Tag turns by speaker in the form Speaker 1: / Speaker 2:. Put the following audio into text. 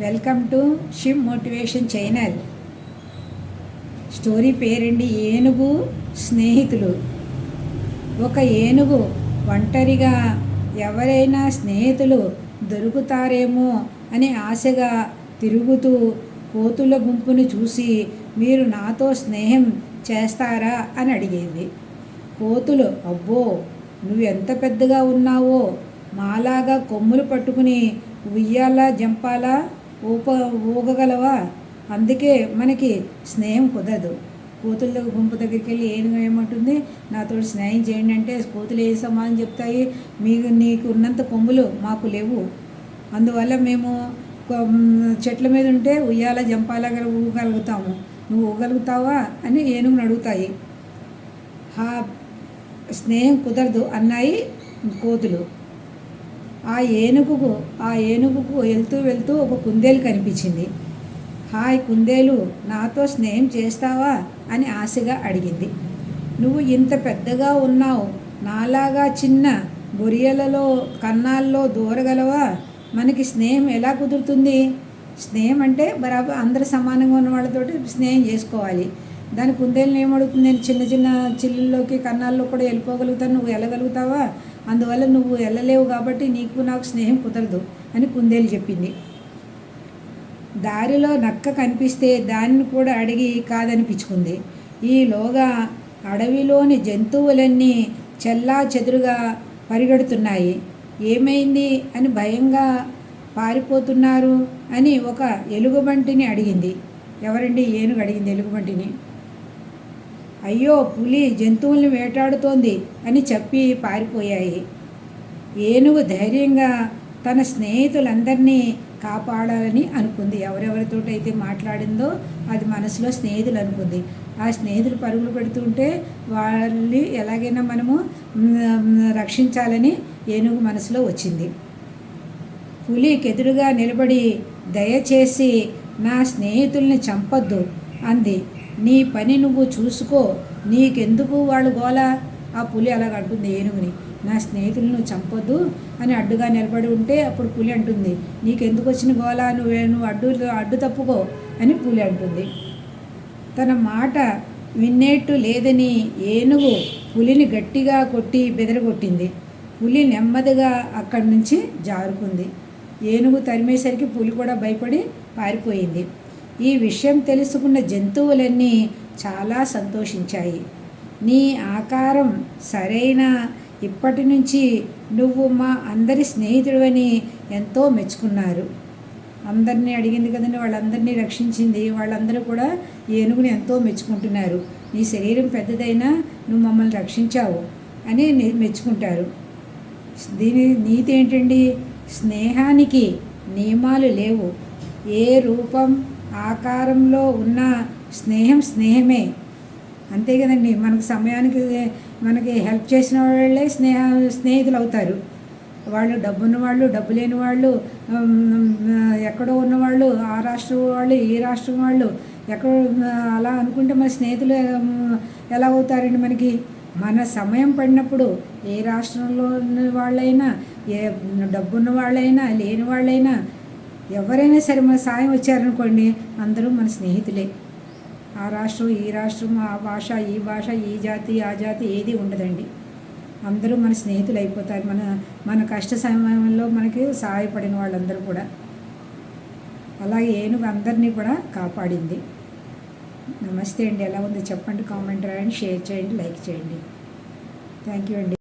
Speaker 1: Welcome to Shiv motivation channel. Story పేరండి ఏనుగు స్నేహితులు. ఒక ఏనుగు ఒంటరిగా ఎవరైనా స్నేహితులు దొరుకుతారేమో అని ఆశగా తిరుగుతూ కోతుల గుంపును చూసి మీరు నాతో స్నేహం చేస్తారా అని అడిగేది. కోతులు అబ్బో నువ్వు ఎంత పెద్దగా ఉన్నావో, మాలాగా కొమ్ములు పట్టుకుని ఉయ్యాలా జంపాలా ఊగగలవా, అందుకే మనకి స్నేహం కుదరదు. కోతుల గుంపు దగ్గరికి వెళ్ళి ఏమంటుంది, నాతో స్నేహం చేయండి అంటే కోతులు ఏ సమాధానం చెప్తాయి, నీకు ఉన్నంత కొమ్ములు మాకు లేవు, అందువల్ల మేము చెట్ల మీద ఉంటే ఉయ్యాల జంపాలా ఊగలుగుతాము, నువ్వు ఊగలుగుతావా అని ఏనుగుని అడుగుతాయి. స్నేహం కుదరదు అన్నాయి కోతులు. ఆ ఏనుగుకు వెళ్తూ ఒక కుందేలు కనిపించింది. హాయ్ కుందేలు, నాతో స్నేహం చేస్తావా అని ఆశగా అడిగింది. నువ్వు ఇంత పెద్దగా ఉన్నావు, నాలాగా చిన్న బొరియలలో కన్నాల్లో దూరగలవా, మనకి స్నేహం ఎలా కుదురుతుంది? స్నేహం అంటే బరాబర్ అందరు సమానంగా ఉన్న వాళ్ళతోటి స్నేహం చేసుకోవాలి. దాని కుందేలను ఏమడుగుతుంది, నేను చిన్న చిన్న చిల్లుల్లోకి కన్నాల్లో కూడా వెళ్ళిపోగలుగుతాను, నువ్వు వెళ్ళగలుగుతావా, అందువల్ల నువ్వు వెళ్ళలేవు కాబట్టి నీకు నాకు స్నేహం కుదరదు అని కుందేలు చెప్పింది. దారిలో నక్క కనిపిస్తే దానిని కూడా అడిగి కాదనిపించుకుంది. ఈలోగా అడవిలోని జంతువులన్నీ చెల్లా చెదురుగా పరిగెడుతున్నాయి. ఏమైంది అని భయంగా పారిపోతున్నారు అని ఒక ఎలుగుబంటిని అడిగింది. ఎవరండి? ఏనుగు అడిగింది ఎలుగుబంటిని. అయ్యో పులి జంతువుల్ని వేటాడుతోంది అని చెప్పి పారిపోయాయి. ఏనుగు ధైర్యంగా తన స్నేహితులందరినీ కాపాడాలని అనుకుంది. ఎవరెవరితోటైతే మాట్లాడిందో అది మనసులో స్నేహితులు అనుకుంది. ఆ స్నేహితులు పరుగులు పెడుతుంటే వాళ్ళని ఎలాగైనా మనము రక్షించాలని ఏనుగు మనసులో వచ్చింది. పులికి ఎదురుగా నిలబడి దయచేసి నా స్నేహితుల్ని చంపొద్దు అంది. నీ పని నువ్వు చూసుకో, నీకెందుకు వాళ్ళు గోల. ఆ పులి అలాగ అంటుంది ఏనుగుని, నా స్నేహితులను చంపొద్దు అని అడ్డుగా నిలబడి ఉంటే అప్పుడు పులి అంటుంది, నీకెందుకు వచ్చిన గోల, నువ్వు అడ్డు తప్పుకో అని పులి అంటుంది. తన మాట వినేట్టు లేదని ఏనుగు పులిని గట్టిగా కొట్టి బెదరగొట్టింది. పులి నెమ్మదిగా అక్కడి నుంచి జారుకుంది. ఏనుగు తరిమేసరికి పులి కూడా భయపడి పారిపోయింది. ఈ విషయం తెలుసుకున్న జంతువులన్నీ చాలా సంతోషించాయి. నీ ఆకారం సరైన, ఇప్పటి నుంచి నువ్వు మా అందరి స్నేహితుడివని ఎంతో మెచ్చుకున్నారు. అందరినీ అడిగింది కదండి, వాళ్ళందరినీ రక్షించింది. వాళ్ళందరూ కూడా ఏనుగుని ఎంతో మెచ్చుకుంటున్నారు. నీ శరీరం పెద్దదైనా నువ్వు మమ్మల్ని రక్షించావు అని మెచ్చుకుంటారు. దీని నీతి ఏంటండి? స్నేహానికి నియమాలు లేవు. ఏ రూపం ఆకారంలో ఉన్న స్నేహం స్నేహమే, అంతే కదండి. మనకు సమయానికి మనకి హెల్ప్ చేసిన వాళ్ళే స్నేహితులు అవుతారు. వాళ్ళు డబ్బున్న వాళ్ళు, డబ్బు లేని వాళ్ళు, ఎక్కడో ఉన్నవాళ్ళు, ఆ రాష్ట్రం వాళ్ళు, ఈ రాష్ట్రం వాళ్ళు, ఎక్కడో అలా అనుకుంటే మన స్నేహితులు ఎలా అవుతారండి మనకి? మన సమయం పడినప్పుడు ఏ రాష్ట్రంలో ఉన్న వాళ్ళైనా, ఏ డబ్బున్న వాళ్ళైనా, లేని వాళ్ళైనా, ఎవరైనా సరే మన సాయం వచ్చారనుకోండి, అందరూ మన స్నేహితులే. ఆ రాష్ట్రం, ఈ రాష్ట్రం, ఆ భాష, ఈ భాష, ఈ జాతి, ఆ జాతి ఏది ఉండదండి. అందరూ మన స్నేహితులు అయిపోతారు. మన కష్ట సమయంలో మనకి సహాయపడిన వాళ్ళందరూ కూడా. అలాగే ఏనుగు అందరినీ కూడా కాపాడింది. నమస్తే అండి. ఎలా ఉందో చెప్పండి, కామెంట్ రాయండి, షేర్ చేయండి, లైక్ చేయండి. థ్యాంక్ యూ అండి.